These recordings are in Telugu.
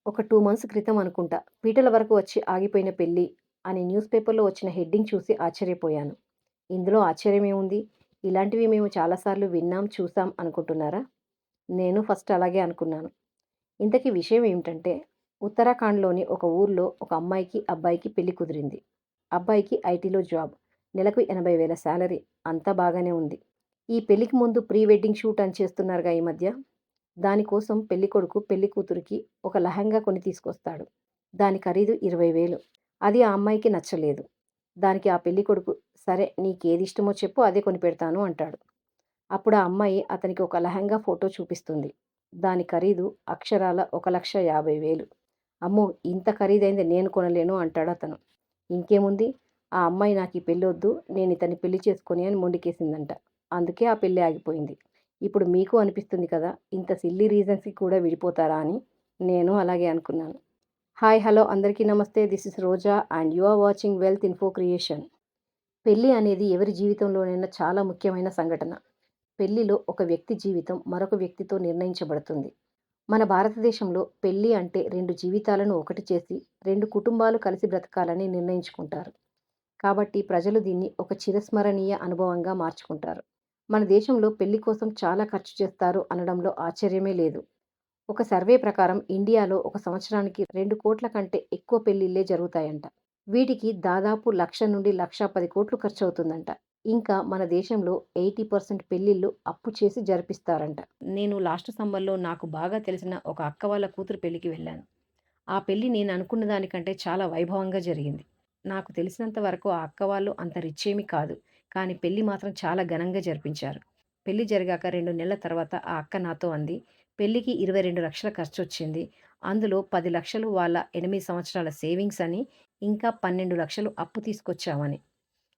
ఒక 2 మంత్స్ క్రితం అనుకుంటా. పీటల వరకు వచ్చి ఆగిపోయిన పెళ్లి అని న్యూస్ పేపర్‌లో వచ్చిన హెడ్డింగ్ చూసి ఆశ్చర్యపోయాను. ఇందులో ఆశ్చర్యమేముంది? ఇలాంటివి మేము చాలా సార్లు విన్నాం, చూసాం అనుకుంటున్నారా? నేను ఫస్ట్ అలాగే అనుకున్నాను. ఇంతకీ విషయం ఏమిటంటే, ఉత్తరాఖండ్‌లోని ఒక ఊర్లో ఒక అమ్మాయికి, అబ్బాయికి పెళ్లి కుదిరింది. అబ్బాయికి ఐటీలో జాబ్. నెలకు 80,000 సాలరీ. అంతా బాగానే ఉంది. ఈ పెళ్లికి ముందు ప్రీ వెడ్డింగ్ షూట్ అని చేస్తున్నారుగా ఈ మధ్య. దానికోసం పెళ్ళికొడుకు పెళ్లి కూతురికి ఒక లెహంగా కొని తీసుకొస్తాడు. దాని ఖరీదు 20,000. అది ఆ అమ్మాయికి నచ్చలేదు. దానికి ఆ పెళ్ళికొడుకు సరే నీకేదిష్టమో చెప్పు అదే కొనిపెడతాను అంటాడు. అప్పుడు ఆ అమ్మాయి అతనికి ఒక లెహంగా ఫోటో చూపిస్తుంది. దాని ఖరీదు అక్షరాల 1,50,000. అమ్మో! ఇంత ఖరీదైంది నేను కొనలేను అంటాడతను. ఇంకేముంది ఆ అమ్మాయి నాకీ పెళ్ళొద్దు నేనితన్ని పెళ్లి చేసుకోను అని మొండికేసిందంట. అందుకే ఆ పెళ్లి ఆగిపోయింది. ఇప్పుడు మీకు అనిపిస్తుంది కదా! ఇంత సిల్లీ రీజన్స్‌కి కూడా విడిపోతారా అని. నేను అలాగే అనుకున్నాను. హాయ్! హలో! అందరికీ నమస్తే. This is Roja and you are watching wealth info creation. పెళ్లి అనేది ఎవరి జీవితంలోనైనా చాలా ముఖ్యమైన సంఘటన. పెళ్లిలో ఒక వ్యక్తి జీవితం మరొక వ్యక్తితో నిర్ణయించబడుతుంది. మన భారతదేశంలో పెళ్లి అంటే 2 జీవితాలను ఒకటి చేసి 2 కుటుంబాలు కలిసి బ్రతకాలని నిర్ణయించుకుంటారు. కాబట్టి ప్రజలు దీన్ని ఒక చిరస్మరణీయ అనుభవంగా మార్చుకుంటారు. మన దేశంలో పెళ్లి కోసం చాలా ఖర్చు చేస్తారు అనడంలో ఆశ్చర్యమే లేదు. ఒక సర్వే ప్రకారం ఇండియాలో ఒక సంవత్సరానికి 2,00,00,000 కంటే ఎక్కువ పెళ్లిళ్లే జరుగుతాయంట. వీటికి దాదాపు 1,00,000 నుండి 1,10,00,000 ఖర్చవుతుందంట. ఇంకా మన దేశంలో 80% పెళ్లిళ్ళు అప్పు చేసి జరిపిస్తారంట. నేను లాస్ట్ సమ్మర్‌లో నాకు బాగా తెలిసిన ఒక అక్క వాళ్ళ కూతురు పెళ్లికి వెళ్ళాను. ఆ పెళ్లి నేను అనుకున్న దానికంటే చాలా వైభవంగా జరిగింది. నాకు తెలిసినంత వరకు ఆ అక్క వాళ్ళు అంత రిచ్ ఏమీ కాదు. కానీ పెళ్లి మాత్రం చాలా ఘనంగా జరిపించారు. పెళ్లి జరిగాక 2 నెలల తర్వాత ఆ అక్క నాతో అంది, "పెళ్లికి 22,00,000 ఖర్చొచ్చింది. అందులో 10,00,000 వాళ్ళ 8 సంవత్సరాల సేవింగ్స్ అని, ఇంకా 12,00,000 అప్పు తీసుకొచ్చామని."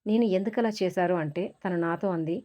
నేను ఎందుకలా చేశారు అంటే తను నాతో అంది,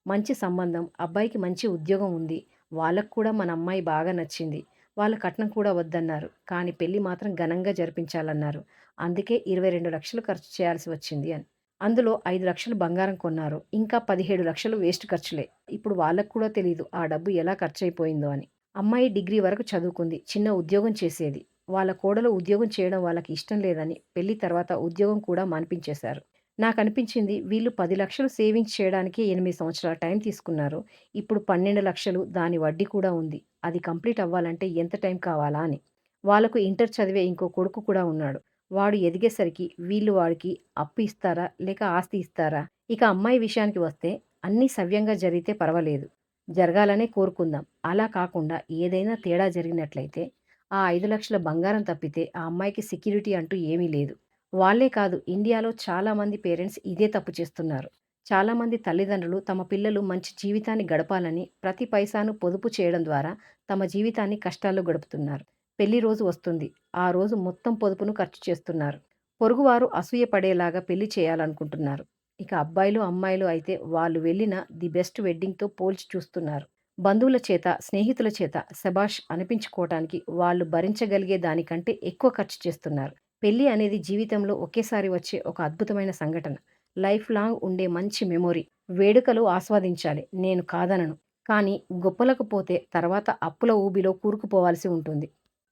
"మంచి సంబంధం, అబ్బాయికి మంచి ఉద్యోగం ఉంది. వాళ్ళకి కూడా మన అమ్మాయి బాగా నచ్చింది. వాళ్ళ కట్నం కూడా వద్దన్నారు. కానీ పెళ్లి మాత్రం ఘనంగా జరిపించాలన్నారు. అందుకే 22,00,000 ఖర్చు చేయాల్సి వచ్చింది" అని. అందులో 5,00,000 బంగారం కొన్నారు. ఇంకా 17,00,000 వేస్ట్ ఖర్చులే. ఇప్పుడు వాళ్ళకి కూడా తెలీదు ఆ డబ్బు ఎలా ఖర్చయిపోయిందో అని. అమ్మాయి డిగ్రీ వరకు చదువుకుంది. చిన్న ఉద్యోగం చేసేది. వాళ్ళ కోడలు ఉద్యోగం చేయడం వాళ్ళకి ఇష్టం లేదని పెళ్లి తర్వాత ఉద్యోగం కూడా మాన్పించేశారు. నాకనిపించింది వీళ్ళు 10,00,000 సేవింగ్స్ చేయడానికే 8 సంవత్సరాల టైం తీసుకున్నారు. ఇప్పుడు 12,00,000 దాని వడ్డీ కూడా ఉంది. అది కంప్లీట్ అవ్వాలంటే ఎంత టైం కావాలా అని. వాళ్ళకు ఇంటర్ చదివే ఇంకో కొడుకు కూడా ఉన్నాడు. వాడు ఎదిగేసరికి వీళ్ళు వాడికి అప్పు ఇస్తారా? లేక ఆస్తి ఇస్తారా? ఇక అమ్మాయి విషయానికి వస్తే అన్నీ సవ్యంగా జరిగితే పర్వాలేదు. జరగాలనే కోరుకుందాం. అలా కాకుండా ఏదైనా తేడా జరిగినట్లయితే ఆ 5,00,000 బంగారం తప్పితే ఆ అమ్మాయికి సెక్యూరిటీ అంటూ ఏమీ లేదు. వాళ్ళే కాదు ఇండియాలో చాలామంది పేరెంట్స్ ఇదే తప్పు చేస్తున్నారు. చాలామంది తల్లిదండ్రులు తమ పిల్లలు మంచి జీవితాన్ని గడపాలని ప్రతి పైసాను పొదుపు చేయడం ద్వారా తమ జీవితాన్ని కష్టాల్లో గడుపుతున్నారు. పెళ్లి రోజు వస్తుంది. ఆ రోజు మొత్తం పొదుపును ఖర్చు చేస్తున్నారు. పొరుగువారు అసూయ పడేలాగా పెళ్లి చేయాలనుకుంటున్నారు. ఇక అబ్బాయిలు, అమ్మాయిలు అయితే వాళ్ళు వెళ్ళిన ది బెస్ట్ వెడ్డింగ్‌తో పోల్చి చూస్తున్నారు. బంధువుల చేత, స్నేహితుల చేత శభాష్ అనిపించుకోవటానికి వాళ్ళు భరించగలిగే దానికంటే ఎక్కువ ఖర్చు చేస్తున్నారు. పెళ్లి అనేది జీవితంలో ఒకేసారి వచ్చే ఒక అద్భుతమైన సంఘటన. లైఫ్ లాంగ్ ఉండే మంచి మెమొరీ. వేడుకలు ఆస్వాదించాలి. నేను కాదనను. కానీ గొప్పలకు పోతే తర్వాత అప్పుల ఊబిలో కూరుకుపోవాల్సి ఉంటుంది.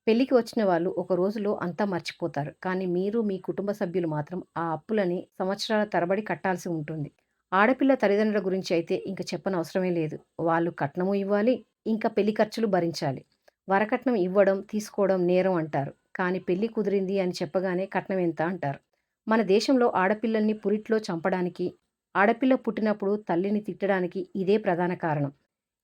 పెళ్లికి వచ్చిన వాళ్ళు ఒక రోజులో అంతా మర్చిపోతారు. కానీ మీరు, మీ కుటుంబ సభ్యులు మాత్రం ఆ అప్పులని సంవత్సరాల తరబడి కట్టాల్సి ఉంటుంది. ఆడపిల్ల తల్లిదండ్రుల గురించి అయితే ఇంక చెప్పనవసరమే లేదు. వాళ్ళు కట్నము ఇవ్వాలి, ఇంకా పెళ్లి ఖర్చులు భరించాలి. వరకట్నం ఇవ్వడం, తీసుకోవడం నేరం అంటారు. కానీ పెళ్లి కుదిరింది అని చెప్పగానే కట్నం ఎంత అంటారు. మన దేశంలో ఆడపిల్లల్ని పురిట్లో చంపడానికి, ఆడపిల్ల పుట్టినప్పుడు తల్లిని తిట్టడానికి ఇదే ప్రధాన కారణం.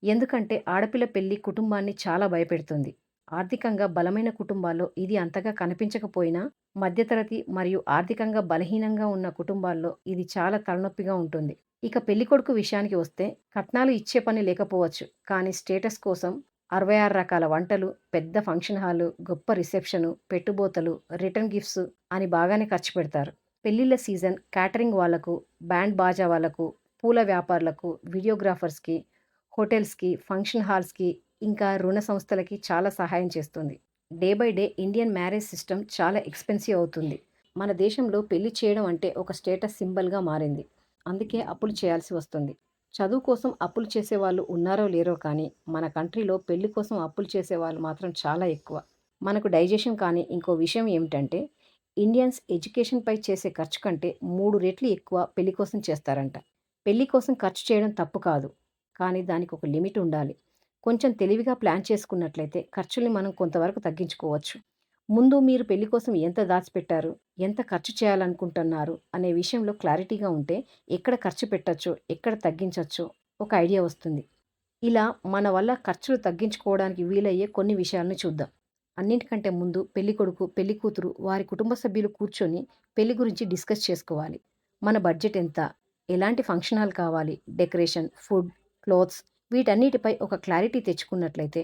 ఎందుకంటే ఆడపిల్ల పెళ్లి కుటుంబాన్ని చాలా భయపెడుతుంది. ఆర్థికంగా బలమైన కుటుంబాల్లో ఇది అంతగా కనిపించకపోయినా, మధ్యతరగతి మరియు ఆర్థికంగా బలహీనంగా ఉన్న కుటుంబాల్లో ఇది చాలా తలనొప్పిగా ఉంటుంది. ఇక పెళ్ళికొడుకు విషయానికి వస్తే, కట్నాలు ఇచ్చే పని లేకపోవచ్చు. కానీ స్టేటస్ కోసం 66 రకాల వంటలు, పెద్ద ఫంక్షన్ హాలు, గొప్ప రిసెప్షను, పెట్టుబోతలు, రిటర్న్ గిఫ్ట్స్ అని బాగానే ఖర్చు పెడతారు. పెళ్ళిళ్ళ సీజన్ క్యాటరింగ్ వాళ్ళకు, బ్యాండ్ బాజా వాళ్ళకు, పూల వ్యాపారులకు, వీడియోగ్రాఫర్స్‌కి, హోటల్స్‌కి, ఫంక్షన్ హాల్స్‌కి, ఇంకా రుణ సంస్థలకి చాలా సహాయం చేస్తుంది. Day by day Indian marriage system చాలా ఎక్స్‌పెన్సివ్ అవుతుంది. మన దేశంలో పెళ్లి చేయడం అంటే ఒక స్టేటస్ సింబల్‌గా మారింది. అందుకే అప్పులు చేయాల్సి వస్తుంది. చదువు కోసం అప్పులు చేసేవాళ్ళు ఉన్నారో లేరో కానీ, మన కంట్రీలో పెళ్లి కోసం అప్పులు చేసేవాళ్ళు మాత్రం చాలా ఎక్కువ. మనకు డైజెషన్ కానీ ఇంకో విషయం ఏమిటంటే ఇండియన్స్ ఎడ్యుకేషన్పై చేసే ఖర్చు కంటే 3 రెట్లు ఎక్కువ పెళ్లి కోసం చేస్తారంట. పెళ్లి కోసం ఖర్చు చేయడం తప్పు కాదు. కానీ దానికి ఒక లిమిట్ ఉండాలి. కొంచెం తెలివిగా ప్లాన్ చేసుకున్నట్లయితే ఖర్చుల్ని మనం కొంతవరకు తగ్గించుకోవచ్చు. ముందు మీరు పెళ్లి కోసం ఎంత దాచిపెట్టారు? ఎంత ఖర్చు చేయాలనుకుంటున్నారు? అనే విషయంలో క్లారిటీగా ఉంటే ఎక్కడ ఖర్చు పెట్టొచ్చో, ఎక్కడ తగ్గించొచ్చో ఒక ఐడియా వస్తుంది. ఇలా మన వల్ల ఖర్చులు తగ్గించుకోవడానికి వీలయ్యే కొన్ని విషయాలను చూద్దాం. అన్నింటికంటే ముందు పెళ్ళికొడుకు, పెళ్ళికూతురు వారి కుటుంబ సభ్యులు కూర్చొని పెళ్లి గురించి డిస్కస్ చేసుకోవాలి. మన బడ్జెట్ ఎంత? ఎలాంటి ఫంక్షన్ హాల్ కావాలి? డెకరేషన్, ఫుడ్, క్లోత్స్ వీటన్నిటిపై ఒక క్లారిటీ తెచ్చుకున్నట్లయితే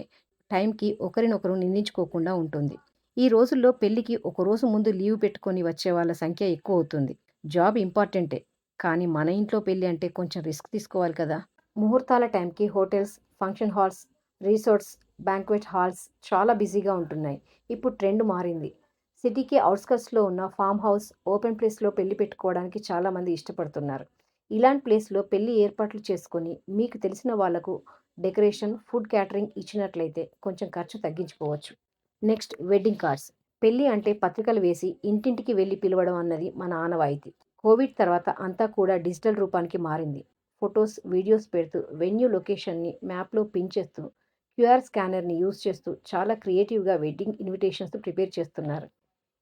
టైంకి ఒకరినొకరు నిందించుకోకుండా ఉంటుంది. ఈ రోజుల్లో పెళ్లికి ఒక రోజు ముందు లీవ్ పెట్టుకొని వచ్చే వాళ్ళ సంఖ్య ఎక్కువ అవుతుంది. జాబ్ ఇంపార్టెంటే. కానీ మన ఇంట్లో పెళ్లి అంటే కొంచెం రిస్క్ తీసుకోవాలి కదా! ముహూర్తాల టైంకి hotels, function halls, resorts, banquet halls చాలా బిజీగా ఉంటున్నాయి. ఇప్పుడు ట్రెండ్ మారింది. సిటీకి ఔట్‌స్కర్ట్స్‌లో ఉన్న ఫార్మ్ హౌస్, ఓపెన్ ప్లేస్‌లో పెళ్లి పెట్టుకోవడానికి చాలామంది ఇష్టపడుతున్నారు. ఇలాంటి ప్లేస్‌లో పెళ్లి ఏర్పాట్లు చేసుకొని మీకు తెలిసిన వాళ్లకు డెకరేషన్, ఫుడ్ క్యాటరింగ్ ఇచ్చినట్లయితే కొంచెం ఖర్చు తగ్గించుకోవచ్చు. Next wedding cards. పెళ్లి అంటే పత్రికలు వేసి ఇంటింటికి వెళ్లి పిలవడం అన్నది మన ఆనవాయితీ. కోవిడ్ తర్వాత అంతా కూడా డిజిటల్ రూపానికి మారింది. ఫోటోస్, వీడియోస్ పెడుతూ వెన్యూ లొకేషన్‌ని మ్యాప్‌లో పిన్ చేస్తూ, క్యూఆర్ స్కానర్‌ని యూజ్ చేస్తూ చాలా క్రియేటివ్‌గా వెడ్డింగ్ ఇన్విటేషన్స్ ప్రిపేర్ చేస్తున్నారు.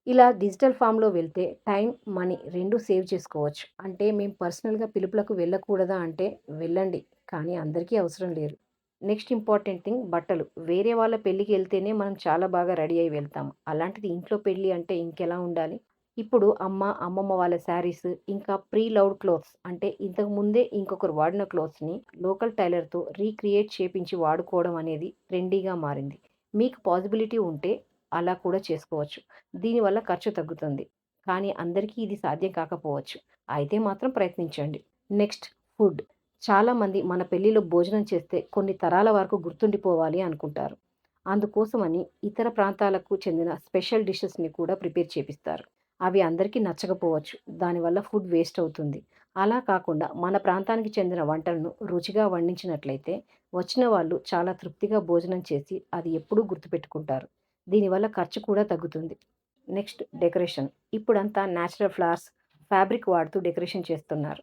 ఇలా డిజిటల్ ఫామ్‌లో వెళ్తే టైం, మనీ 2 సేవ్ చేసుకోవచ్చు. అంటే మేము పర్సనల్‌గా పిలుపులకు వెళ్ళకూడదా అంటే వెళ్ళండి. కానీ అందరికీ అవసరం లేదు. నెక్స్ట్ ఇంపార్టెంట్ థింగ్ బట్టలు. వేరే వాళ్ళ పెళ్ళికి ఎళ్తేనే మనం చాలా బాగా రెడీ అయ్యి వెళ్తాము. అలాంటిది ఇంట్లో పెళ్లి అంటే ఇంకెలా ఉండాలి? ఇప్పుడు అమ్మ, అమ్మమ్మ వాళ్ళ శారీస్, ఇంకా ప్రీ లవ్డ్ క్లోత్స్ అంటే ఇంతకు ముందే ఇంకొకరు వాడిన క్లోత్స్‌ని లోకల్ టైలర్‌తో రీక్రియేట్ చేపించి వాడుకోవడం అనేది ట్రెండీగా మారింది. మీకు పాజిబిలిటీ ఉంటే అలా కూడా చేసుకోవచ్చు. దీనివల్ల ఖర్చు తగ్గుతుంది. కానీ అందరికీ ఇది సాధ్యం కాకపోవచ్చు. అయితే మాత్రం ప్రయత్నించండి. Next food. చాలామంది మన పెళ్లిలో భోజనం చేస్తే కొన్ని తరాల వరకు గుర్తుండిపోవాలి అనుకుంటారు. అందుకోసమని ఇతర ప్రాంతాలకు చెందిన స్పెషల్ డిషెస్‌ని కూడా ప్రిపేర్ చేపిస్తారు. అవి అందరికీ నచ్చకపోవచ్చు. దానివల్ల ఫుడ్ వేస్ట్ అవుతుంది. అలా కాకుండా మన ప్రాంతానికి చెందిన వంటలను రుచిగా వండించినట్లయితే వచ్చిన వాళ్ళు చాలా తృప్తిగా భోజనం చేసి అది ఎప్పుడూ గుర్తుపెట్టుకుంటారు. దీనివల్ల ఖర్చు కూడా తగ్గుతుంది. Next decoration. ఇప్పుడంతా నేచురల్ ఫ్లవర్స్, ఫ్యాబ్రిక్ వాడుతూ డెకరేషన్ చేస్తున్నారు.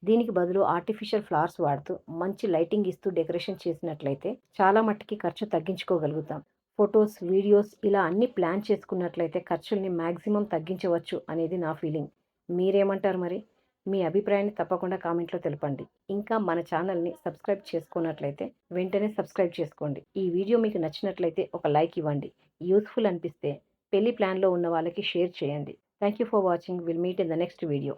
దీనికి బదులు ఆర్టిఫిషియల్ ఫ్లవర్స్ వాడుతూ మంచి లైటింగ్ ఇస్తూ డెకరేషన్ చేసినట్లయితే చాలా మట్టికి ఖర్చు తగ్గించుకోగలుగుతాం. ఫోటోస్, వీడియోస్ ఇలా అన్నీ ప్లాన్ చేసుకున్నట్లయితే ఖర్చుల్ని మాక్సిమం తగ్గించవచ్చు అనేది నా ఫీలింగ్. మీరేమంటారు మరి? మీ అభిప్రాయాన్ని తప్పకుండా కామెంట్‌లో తెలపండి. ఇంకా మన ఛానల్‌ని సబ్స్క్రైబ్ చేసుకున్నట్లయితే వెంటనే సబ్స్క్రైబ్ చేసుకోండి. ఈ వీడియో మీకు నచ్చినట్లయితే ఒక లైక్ ఇవ్వండి. యూజ్‌ఫుల్ అనిపిస్తే పెళ్లి ప్లాన్‌లో ఉన్న వాళ్ళకి షేర్ చేయండి. Thank you for watching. Will meet in the next video.